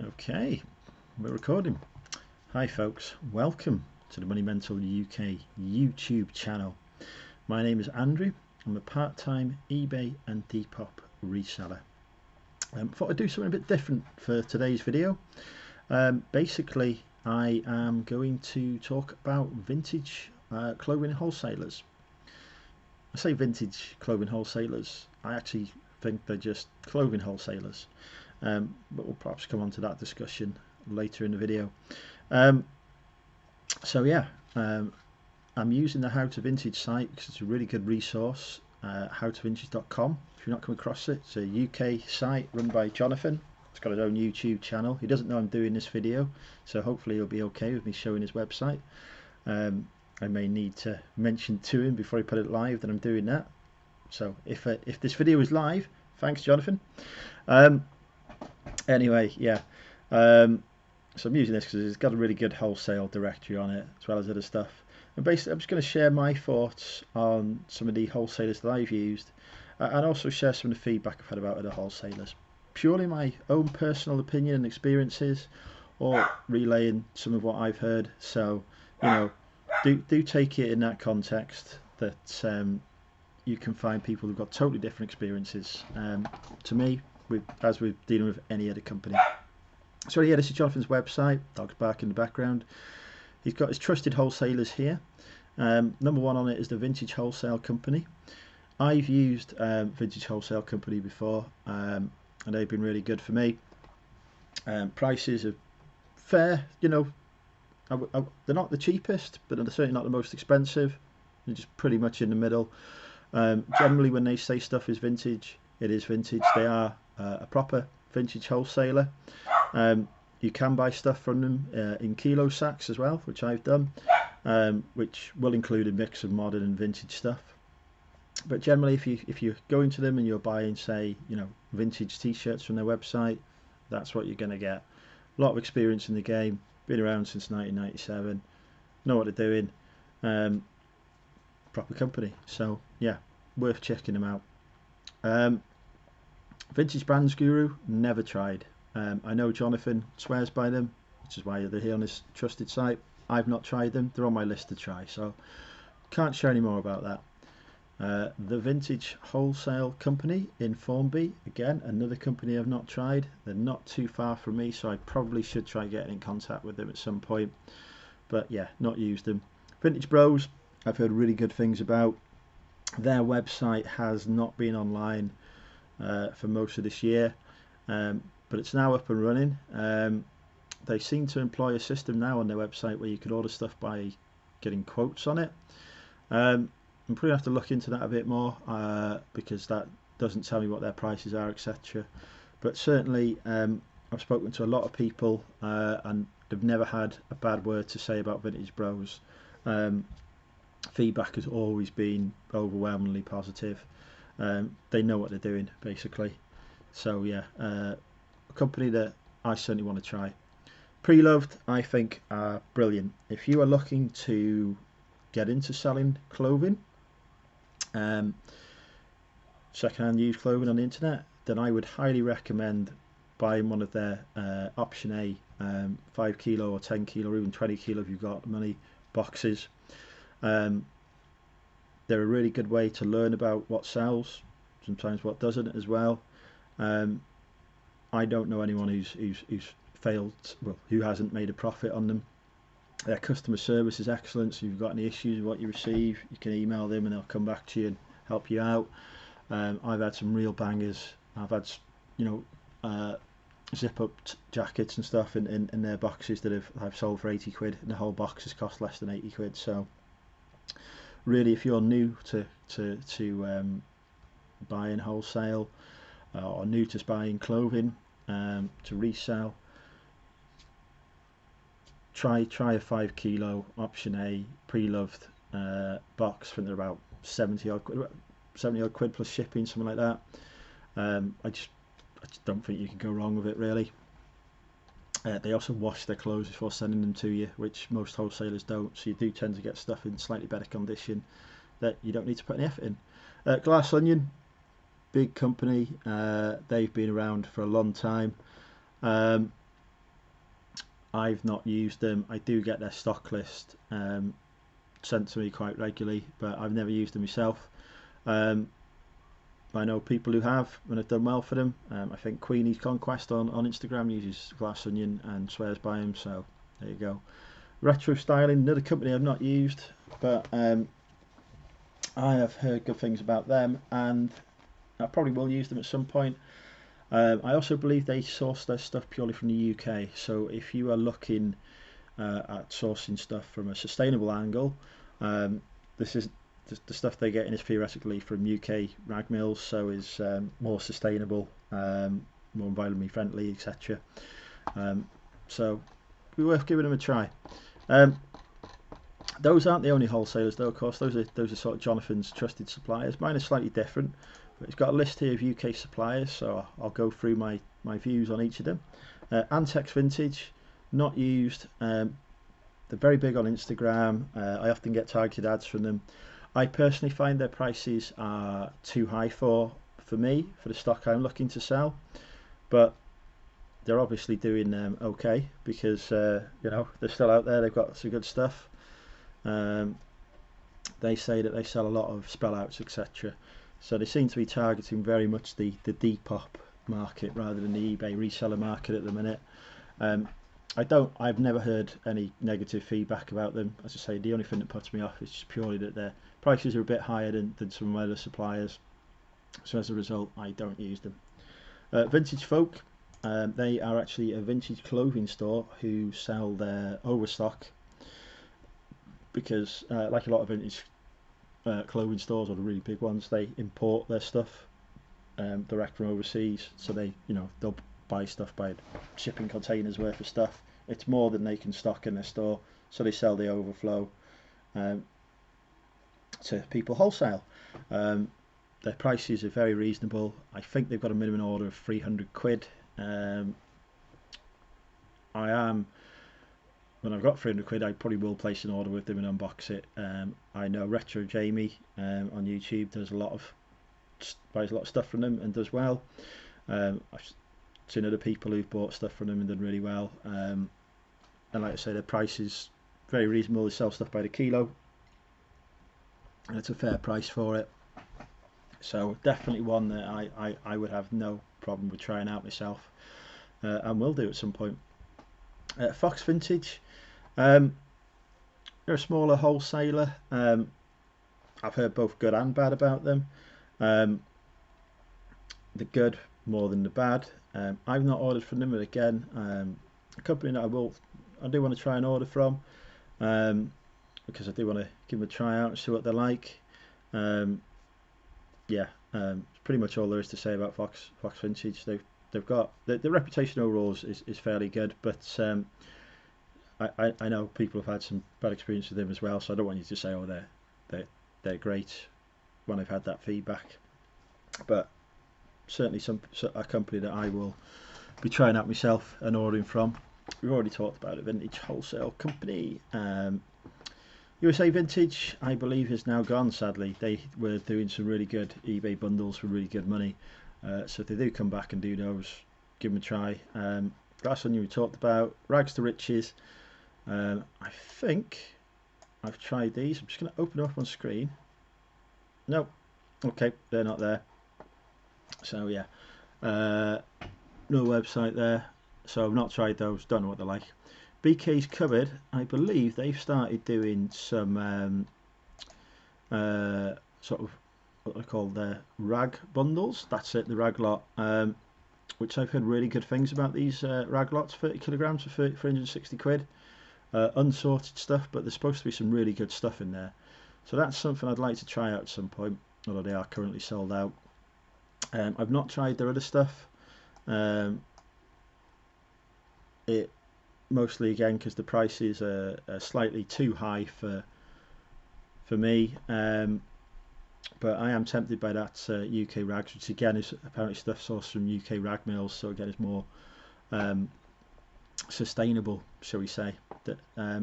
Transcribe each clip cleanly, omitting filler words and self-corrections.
Okay, we're recording. Hi folks, welcome to the Money Mental UK YouTube channel. My name is Andrew. I'm a part-time eBay and Depop reseller. Thought I'd do something a bit different for today's video. Basically, I am going to talk about vintage clothing wholesalers. I say vintage clothing wholesalers, I actually think they're just clothing wholesalers. But we'll perhaps come on to that discussion later in the video. I'm using the How to Vintage site because it's a really good resource, howtovintage.com. If you're not come across it, it's a UK site run by Jonathan. It's got his own YouTube channel. He doesn't know I'm doing this video, so hopefully he'll be okay with me showing his website. I may need to mention to him before I put it live that I'm doing that. So if this video is live, thanks Jonathan. Anyway, yeah, so I'm using this because it's got a really good wholesale directory on it as well as other stuff, and basically I'm just going to share my thoughts on some of the wholesalers that I've used, and also share some of the feedback I've had about other wholesalers, purely my own personal opinion and experiences, or relaying some of what I've heard. So do take it in that context that you can find people who've got totally different experiences to me, as we're dealing with any other company. So yeah, this is Jonathan's website. Dog's barking in the background. He's got his trusted wholesalers here. Number one on it is the Vintage Wholesale company. I've used Vintage Wholesale company before, and they've been really good for me. Prices are fair, they're not the cheapest, but they're certainly not the most expensive. They're just pretty much in the middle. Generally when they say stuff is vintage, it is vintage. They are a proper vintage wholesaler. You can buy stuff from them in kilo sacks as well, which I've done, which will include a mix of modern and vintage stuff. But generally, if you're going to them and you're buying, say, vintage t-shirts from their website, that's what you're going to get. A lot of experience in the game, been around since 1997, know what they're doing, proper company. So yeah, worth checking them out. Vintage Brands Guru, never tried. I know Jonathan swears by them, which is why they're here on this trusted site. I've not tried them. They're on my list to try, so can't share any more about that. The Vintage Wholesale company in Formby, again, another company I've not tried. They're not too far from me, so I probably should try getting in contact with them at some point. But yeah, not used them. Vintage Bros, I've heard really good things about. Their website has not been online for most of this year, but it's now up and running. They seem to employ a system now on their website where you can order stuff by getting quotes on it. I'm probably have to look into that a bit more because that doesn't tell me what their prices are, etc. But certainly I've spoken to a lot of people and they've never had a bad word to say about Vintage Bros. Feedback has always been overwhelmingly positive. They know what they're doing, basically. So yeah, a company that I certainly want to try. Pre-loved, I think, are brilliant. If you are looking to get into selling clothing, second-hand used clothing on the internet, then I would highly recommend buying one of their option A 5 kilo or 10 kilo or even 20 kilo if you've got money boxes. They're a really good way to learn about what sells, sometimes what doesn't as well. I don't know anyone who's failed, well, who hasn't made a profit on them. Their customer service is excellent, so if you've got any issues with what you receive, you can email them and they'll come back to you and help you out. I've had some real bangers. I've had zip up jackets and stuff in their boxes that I've sold for 80 quid, and the whole box has cost less than 80 quid. So really, if you're new to buying wholesale or new to buying clothing to resell, try a 5 kilo option A pre-loved box. I think they're about 70 odd quid plus shipping, something like that. I just don't think you can go wrong with it, really. They also wash their clothes before sending them to you, which most wholesalers don't, so you do tend to get stuff in slightly better condition that you don't need to put any effort in. Glass Onion, big company. They've been around for a long time. I've not used them. I do get their stock list sent to me quite regularly, but I've never used them myself. I know people who have and have done well for them. I think Queenie's Conquest on Instagram uses Glass Onion and swears by them, so there you go. Retro Styling, another company I've not used, but I have heard good things about them, and I probably will use them at some point. I also believe they source their stuff purely from the UK, so if you are looking at sourcing stuff from a sustainable angle, this is the stuff they're getting is theoretically from UK rag mills, so is more sustainable, more environmentally friendly, etc. So it'd be worth giving them a try. Those aren't the only wholesalers though, of course. Those are sort of Jonathan's trusted suppliers. Mine is slightly different, but it's got a list here of UK suppliers, so I'll go through my views on each of them. Antex Vintage, not used. They're very big on Instagram. I often get targeted ads from them. I personally find their prices are too high for me, for the stock I'm looking to sell, but they're obviously doing okay, because you know, they're still out there. They've got some good stuff. They say that they sell a lot of spell outs, etc. So they seem to be targeting very much the Depop market rather than the eBay reseller market at the minute. I've never heard any negative feedback about them. As I say, the only thing that puts me off is just purely that their prices are a bit higher than some of my other suppliers. So as a result, I don't use them. Vintage Folk, they are actually a vintage clothing store who sell their overstock, because like a lot of vintage clothing stores, or the really big ones, they import their stuff direct from overseas. So they'll buy stuff by shipping containers worth of stuff. It's more than they can stock in their store, so they sell the overflow to people wholesale. Their prices are very reasonable. I think they've got a minimum order of 300 quid. When I've got 300 quid, I probably will place an order with them and unbox it. I know Retro Jamie on YouTube buys a lot of stuff from them and does well. I've seen other people who've bought stuff from them and done really well. And like I say, their price is very reasonable. They sell stuff by the kilo, and it's a fair price for it. So definitely one that I would have no problem with trying out myself, and will do at some point. Fox Vintage, they're a smaller wholesaler. I've heard both good and bad about them. The good more than the bad. I've not ordered from them, but again, a company that I do want to try and order from, because I do want to give them a try out and see what they're like. Yeah, pretty much all there is to say about Fox Vintage. They've got the reputation overall is fairly good, but I know people have had some bad experience with them as well, so I don't want you to say, oh, they're great when I've had that feedback. But certainly a company that I will be trying out myself and ordering from. We've already talked about it. Vintage Wholesale Company. USA Vintage, I believe, is now gone, sadly. They were doing some really good eBay bundles for really good money. So if they do come back and do those, give them a try. Glass Onion we talked about. Rags to Riches. I think I've tried these. I'm just going to open them up on screen. Nope. Okay, they're not there. So yeah, no website there. So I've not tried those. Don't know what they're like. BK's Cupboard, I believe they've started doing some sort of what they call their rag bundles. That's it, the rag lot, which I've heard really good things about. These rag lots, 30 kilograms for 360 quid. Unsorted stuff, but there's supposed to be some really good stuff in there. So that's something I'd like to try out at some point, although they are currently sold out. I've not tried their other stuff. It mostly again because the prices are slightly too high for me. But I am tempted by that UK rags, which again is apparently stuff sourced from UK rag mills. So again, it's more sustainable, shall we say?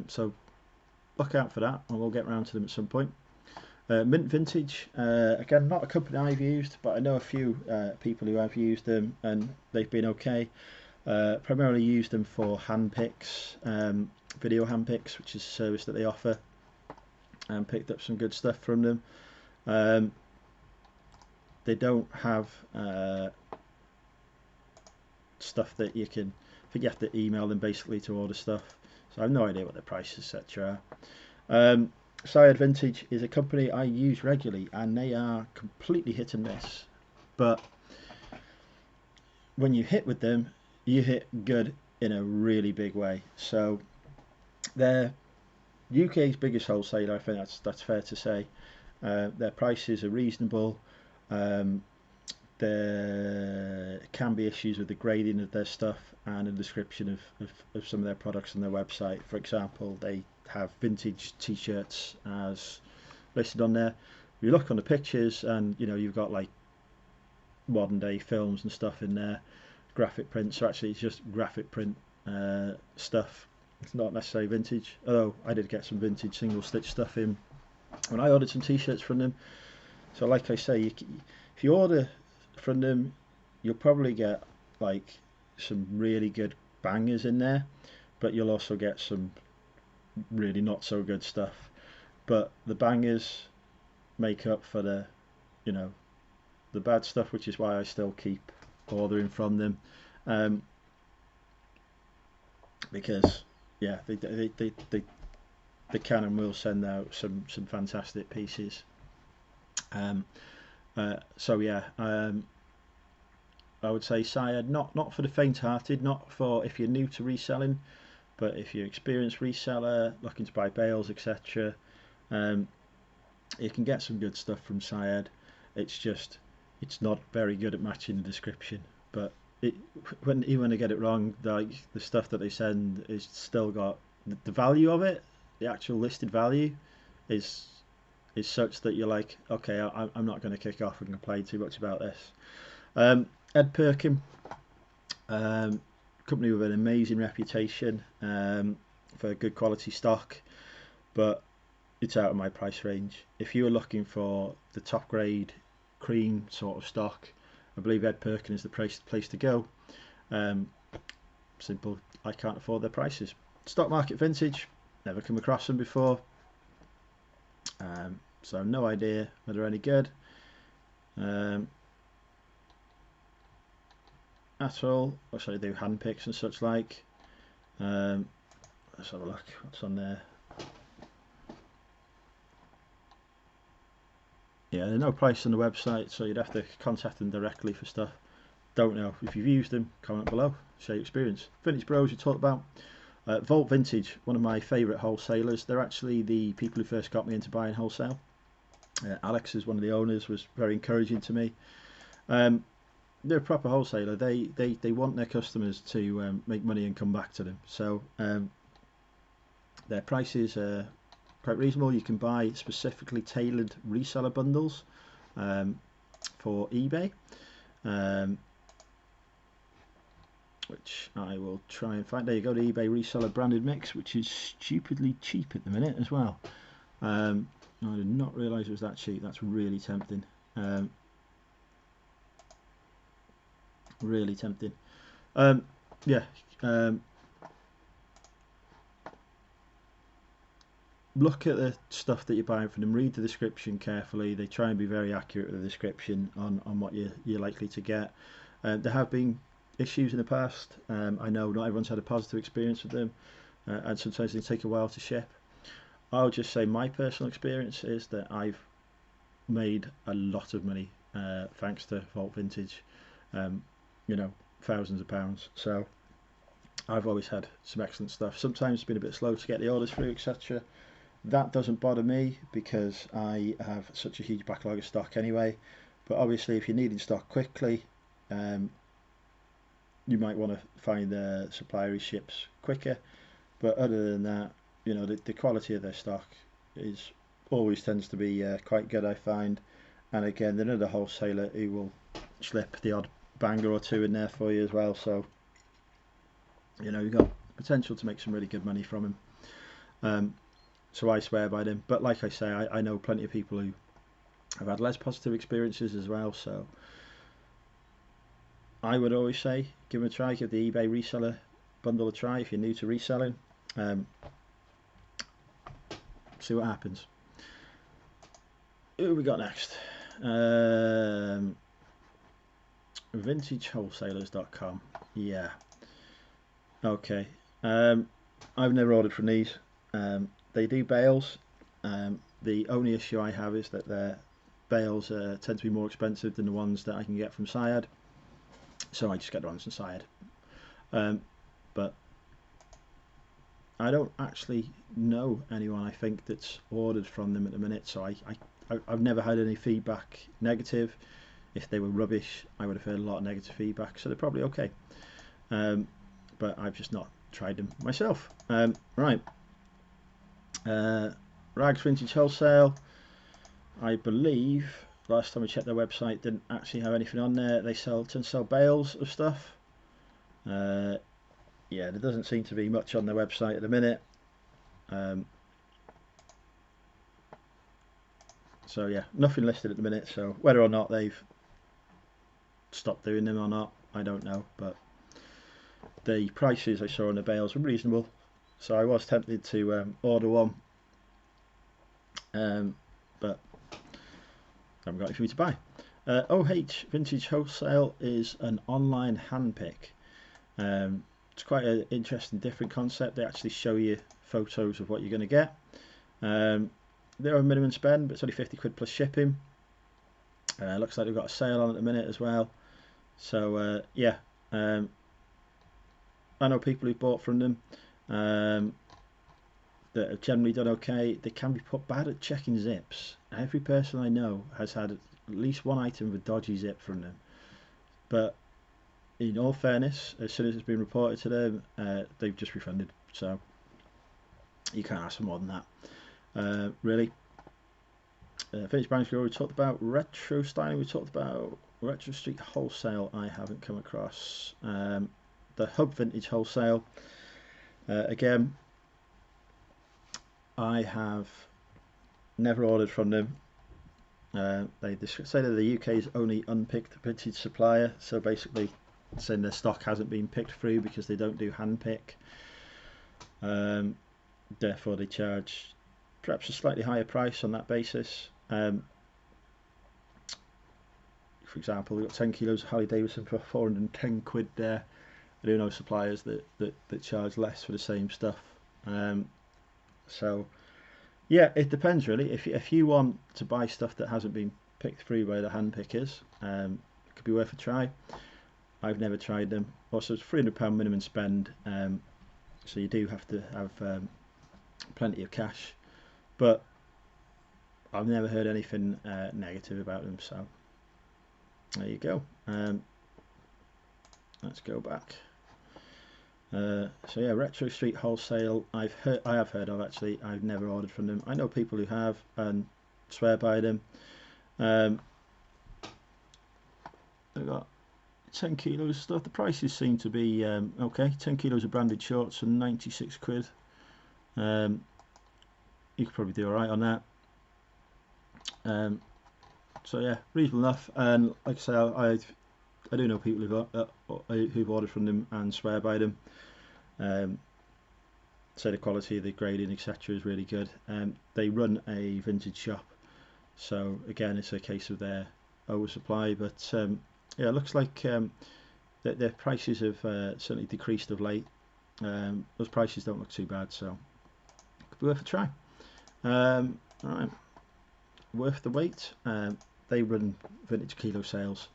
So look out for that, and we'll get around to them at some point. Mint Vintage, again, not a company I've used, but I know a few people who have used them and they've been okay. Primarily use them for hand picks, video hand picks, which is a service that they offer, and picked up some good stuff from them. They don't have stuff that you can, I think you have to email them basically to order stuff, so I have no idea what their prices etc. Psy Advantage is a company I use regularly, and they are completely hit and miss, but when you hit with them, you hit good in a really big way. So they're UK's biggest wholesaler, I think that's fair to say. Their prices are reasonable. There can be issues with the grading of their stuff and the description of some of their products on their website. For example, they have vintage t-shirts as listed on there. You look on the pictures and you've got like modern day films and stuff in there, graphic print, so actually it's just graphic print stuff. It's not necessarily vintage, although I did get some vintage single stitch stuff in when I ordered some t-shirts from them. So like I say, if you order from them, you'll probably get like some really good bangers in there, but you'll also get some really not so good stuff. But the bangers make up for the bad stuff, which is why I still keep ordering from them, because yeah, they can and will send out some fantastic pieces. So yeah, I would say Psy Ad, not for the faint-hearted, not for if you're new to reselling, but if you're an experienced reseller looking to buy bales etc. You can get some good stuff from Psy Ad. It's not very good at matching the description, but even when they get it wrong, like the stuff that they send is still got the value of it. The actual listed value is such that you're like, okay, I'm not going to kick off and complain too much about this. Perkin, company with an amazing reputation for good quality stock, but it's out of my price range. If you were looking for the top grade cream sort of stock, I believe Perkin is the place to go. Simple, I can't afford their prices. Stock Market Vintage, never come across them before, so no idea whether they're any good at all. Looks like they do hand picks and such like. Let's have a look what's on there. Yeah, there's no price on the website, so you'd have to contact them directly for stuff. Don't know. If you've used them, comment below, share your experience. Vintage Bros you talked about. Vault Vintage, one of my favourite wholesalers. They're actually the people who first got me into buying wholesale. Alex is one of the owners, was very encouraging to me. They're a proper wholesaler. They want their customers to make money and come back to them. So their prices are quite reasonable. You can buy specifically tailored reseller bundles for eBay, which I will try and find. There you go, the eBay reseller branded mix, which is stupidly cheap at the minute as well. I did not realise it was that cheap. That's really tempting. Really tempting. Yeah. Look at the stuff that you're buying from them. Read the description carefully. They try and be very accurate with the description on what you're likely to get. There have been issues in the past. I know not everyone's had a positive experience with them, and sometimes they take a while to ship. I'll just say my personal experience is that I've made a lot of money thanks to Vault Vintage. Thousands of pounds. So I've always had some excellent stuff. Sometimes it's been a bit slow to get the orders through, etc. That doesn't bother me because I have such a huge backlog of stock anyway. But obviously, if you're needing stock quickly, you might want to find the supplier who ships quicker. But other than that, the quality of their stock is always tends to be quite good, I find. And again, they're another wholesaler who will slip the odd banger or two in there for you as well. So you've got potential to make some really good money from them. So I swear by them. But like I say, I know plenty of people who have had less positive experiences as well. So I would always say give them a try, give the eBay reseller bundle a try if you're new to reselling. See what happens. Who we got next? VintageWholesalers.com. Yeah. Okay. I've never ordered from these. They do bales. The only issue I have is that their bales tend to be more expensive than the ones that I can get from Psy Ad. So I just get the ones from Psy Ad. But I don't actually know anyone, I think, that's ordered from them at the minute. So I've never had any feedback negative. If they were rubbish, I would have heard a lot of negative feedback. So they're probably okay. But I've just not tried them myself. Right. Rags Vintage Wholesale. I believe last time I checked their website didn't actually have anything on there. They tend to sell bales of stuff. Yeah, there doesn't seem to be much on their website at the minute. So yeah, nothing listed at the minute. So whether or not they've stopped doing them or not, I don't know. But the prices I saw on the bales were reasonable, so I was tempted to order one. But I haven't got anything for me to buy. OH Vintage Wholesale is an online handpick. It's quite an interesting, different concept. They actually show you photos of what you're going to get. They're a minimum spend, but it's only 50 quid plus shipping. Looks like they've got a sale on at the minute as well. So yeah, I know people who've bought from them that have generally done okay. They can be put bad at checking zips. Every person I know has had at least one item with a dodgy zip from them. But in all fairness, as soon as it's been reported to them, they've just refunded. So you can't ask for more than that, really. Vintage brands we already talked about. Retro styling we talked about. Retro Street Wholesale I haven't come across. The Hub Vintage Wholesale, again, I have never ordered from them. They say that the UK's only unpicked vintage supplier, so basically saying their stock hasn't been picked through because they don't do hand pick. Therefore they charge perhaps a slightly higher price on that basis. For example, we've got 10 kilos of Harley Davidson for 410 quid there. I do know suppliers that charge less for the same stuff. So yeah, it depends really. If you want to buy stuff that hasn't been picked through by the hand pickers, it could be worth a try. I've never tried them. Also, it's £300 minimum spend, so you do have to have plenty of cash. But I've never heard anything negative about them. So there you go. Let's go back. So yeah, Retro Street Wholesale. I have heard of actually. I've never ordered from them. I know people who have and swear by them. They've got 10 kilos of stuff. The prices seem to be okay. 10 kilos of branded shorts and 96 quid. You could probably do alright on that. So yeah, reasonable enough. And like I say, I do know people who've ordered from them and swear by them. Say the quality, the grading, etc. is really good. They run a vintage shop, so again, it's a case of their oversupply. But yeah, it looks like their prices have certainly decreased of late. Those prices don't look too bad, so could be worth a try. Alright, worth the wait. They run vintage kilo sales,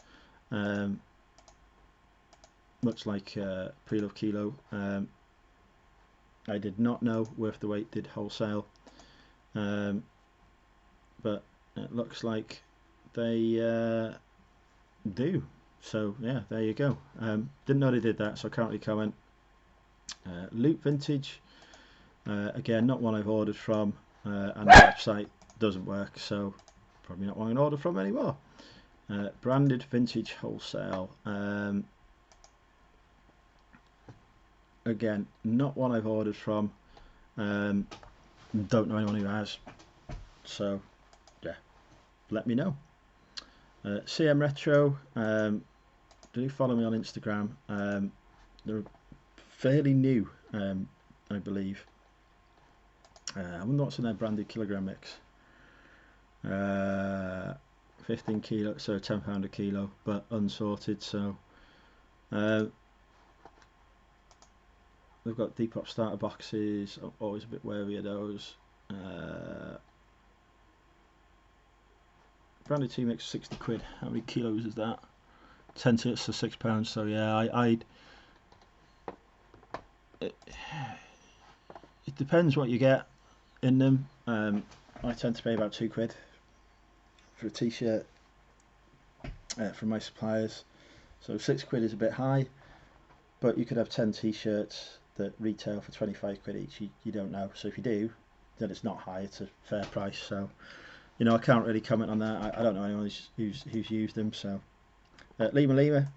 much like Pre-Love Kilo. I did not know Worth the Wait did wholesale, but it looks like they do. So yeah, there you go. Didn't know they did that, so I can't really comment. Loop Vintage, again, not one I've ordered from, and the website doesn't work, so probably not one I can order from anymore. Branded Vintage Wholesale, again, not one I've ordered from, don't know anyone who has, so yeah, let me know. CM Retro, do follow me on Instagram. They're fairly new, I believe. I wonder what's in their branded kilogram mix. 15 kilo, so £10 a kilo, but unsorted. So they've got Depop starter boxes. I'm always a bit wary of those. Branded tea mix, 60 quid. How many kilos is that? 10 to £6. So yeah, it depends what you get in them. I tend to pay about £2 for a t-shirt from my suppliers. So £6 is a bit high, but you could have 10 t-shirts that retail for 25 quid each. You don't know. So if you do, then it's not high. It's a fair price. So you know, I can't really comment on that. I don't know anyone who's used them. So Lima,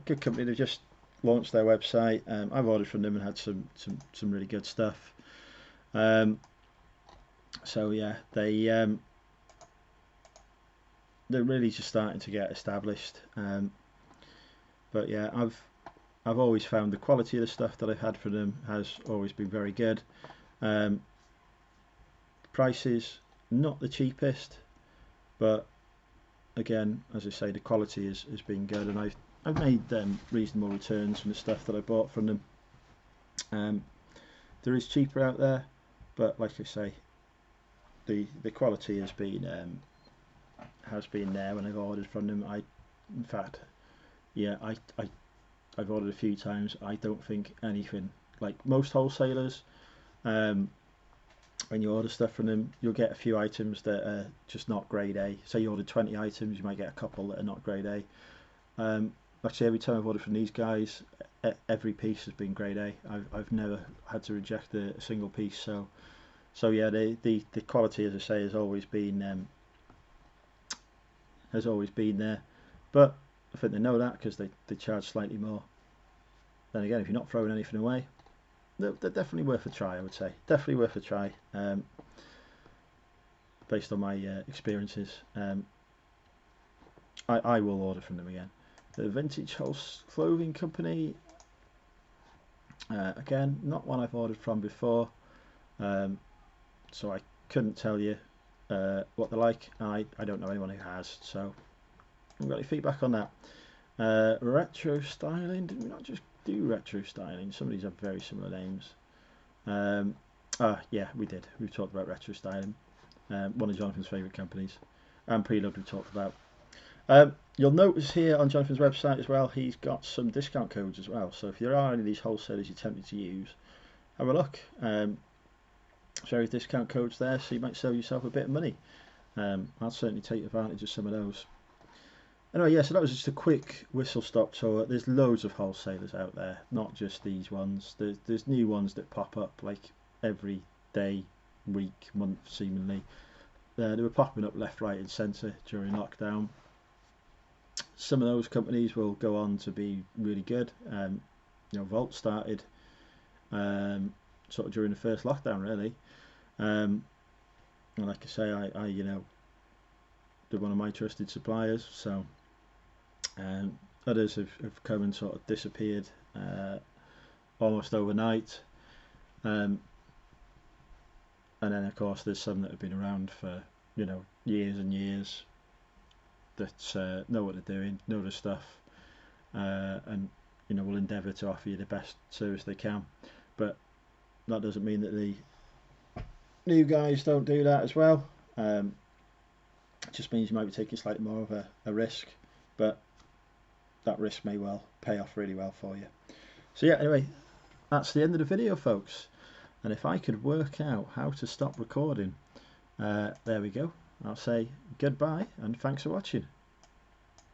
good company. They've just launched their website. I've ordered from them and had some really good stuff. So yeah, they're really just starting to get established. But yeah, I've always found the quality of the stuff that I've had from them has always been very good. Prices not the cheapest, but again, as I say, the quality has been good, and I've made reasonable returns from the stuff that I bought from them. There is cheaper out there, but like I say, the quality has been there when I've ordered from them. In fact, yeah, I've ordered a few times. I don't think anything, like most wholesalers, when you order stuff from them, you'll get a few items that are just not grade A. Say you ordered 20 items, you might get a couple that are not grade A. Actually, every time I've ordered from these guys, every piece has been grade A. I've never had to reject a single piece. So yeah, the quality, as I say, has always been there. But I think they know that because they charge slightly more. Then again, if you're not throwing anything away, they're definitely worth a try. I would say definitely worth a try. Based on my experiences, I will order from them again. The Vintage Wholesale clothing company, again, not one I've ordered from before, so I couldn't tell you what they're like. I don't know anyone who has, so I haven't got any feedback on that. Retro styling, did we not just do retro styling? Some of these have very similar names. Yeah, we did. We've talked about retro styling. One of Jonathan's favourite companies. And Preload we talked about. You'll notice here on Jonathan's website as well, he's got some discount codes as well. So if there are any of these wholesalers you're tempted to use, have a look. Various discount codes there, so you might save yourself a bit of money. I'll certainly take advantage of some of those. Anyway, yeah, so that was just a quick whistle-stop tour. There's loads of wholesalers out there, not just these ones. There's new ones that pop up like every day, week, month, seemingly. They were popping up left, right and centre during lockdown. Some of those companies will go on to be really good. You know, Volt started sort of during the first lockdown, really. And like I say, I you know, they're one of my trusted suppliers. So others have come and sort of disappeared almost overnight. And then of course there's some that have been around for, you know, years and years, that know what they're doing, know the stuff, and you know, will endeavour to offer you the best service they can. But that doesn't mean that the new guys don't do that as well. It just means you might be taking slightly more of a risk, but that risk may well pay off really well for you. So yeah, anyway, that's the end of the video, folks. And if I could work out how to stop recording, there we go. I'll say goodbye and thanks for watching.